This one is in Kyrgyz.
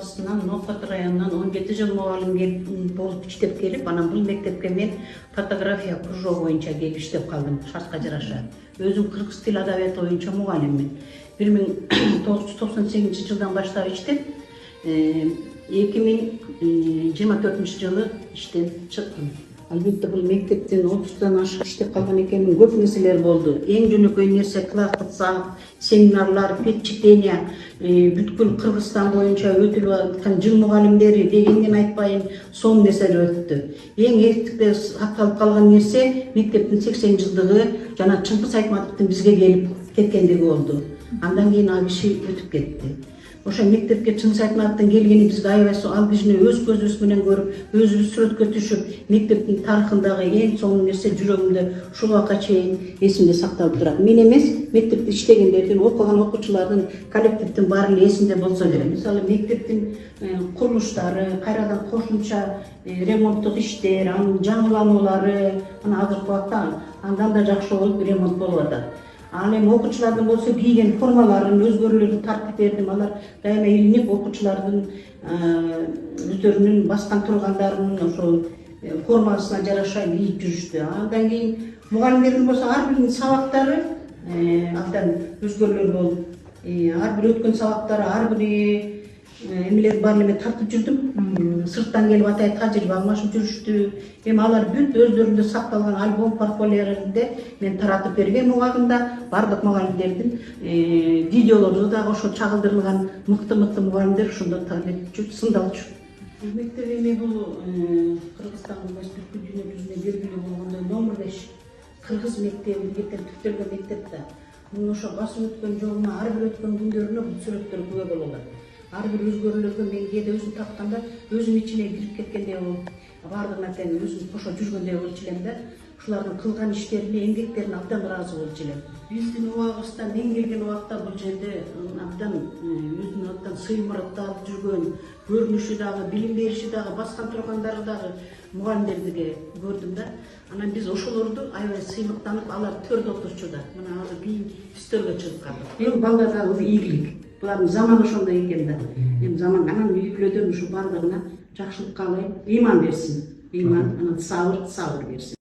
областынан, Ноқат районунан 17 жыл мугалим болуп иштеп келип, анан бул мектепке мен фотография кружогу боюнча келип иштеп калдым, шартка жараша. Өзүм кыргыз тил адабияты боюнча мугалиммин. 1998 жылдан баштап иштеп, 2024 жылы иштен чыктым. Албетте бул мектептен 30-дан ашык иштеп калган экенмин, көп нерселер болду. Эң жөнөкөй нерсе класстык семинарлар, печатение, бүткүл Кыргызстан боюнча өтүлүп аткан жыл мугалимдери дегенден айтпайын, сонун нерселер өттү. Эң эстикте сакталып калган нерсе мектептин 80 жылдыгы жана Чыңгыз Айтматовдун бизге келип кеткендиги болду. Андан кийин ал киши өтүп кетти. Ошо мектепке Чыңгыз Айтматовдун келгени бизге аябай ал кишини өз көзүбүз менен көрүп, өзүбүз сүрөткө түшүп, мектептин тарыхындагы эң сонун нерсе жүрөгүмдө ушул убакка чейин эсимде сакталып турат. Мен эмес, мектепте иштегендердин, окуган окуучулардын, коллективдин баары эле эсимде болсо керек. Мисалы, мектептин курулуштары, кайрадан кошумча ремонттук иштер, анын жаңылануулары, мына азыркы убакта андан да жакшы болуп ремонт болуп атат. Ал эми окуучулардын болсо кийген формаларын өзгөрүүлөрүн тартып бердим. Алар дайыма илинип, окуучулардын өздөрүнүн баскан тургандарын ошол формасына жараша кийип жүрүштү. Андан кийин мугалимдердин болсо ар биринин сабактары абдан өзгөрүүлөр болуп, ар бир өткөн сабактары, ар бири эмелерди баарын мен тартып жүрдүм. Сырттан келип атай тажрыйба алмашып жүрүштү. Эми алар бүт өздөрүндө сакталган альбом портфолиолорунда мен таратып берген убагында бардык мугалимдердин видеолору дагы ошо чагылдырылган мыкты мугалимдер ошондо сындалып жүр. Мектеп эми бул Кыргызстандын эмес бүткүл дүйнө жүзүнө белгилүү болгондой номер 5 кыргыз мектеби деген түптөлгөн мектеп да. Муну ошо басып өткөн жолуна, ар бир өткөн күндөрүнө бул сүрөттөр күбө болуп атат. Ар бир өзгөрүүлөргө мен кээде өзүм тапканда өзүм ичине кирип кеткендей болуп, бардыгына тең өзүм кошо жүргөндөй болчу элем да. Ушулардын кылган иштерине, эмгектерине абдан ыраазы болчу элем. Биздин убагыбызда мен келген убакта бул жерде абдан өзүн абдан сыймырыктап жүргөн, көрүнүшү дагы, билим бериши дагы, баскан тургандары дагы мугалимдерди көрдүм да. Анан биз ошолорду аябай сыймыктанып, алар төрдө отурчу да. Мына азыр кийин үстөлгө чыгып калдык. Эми балдардагы ийгилик. Булардын заманы ошондой экен да. Эми заман анан үй бүлөдөн ушу бардыгына жакшылык каалайм, ыйман берсин. Ыйман, анан сабыр берсин.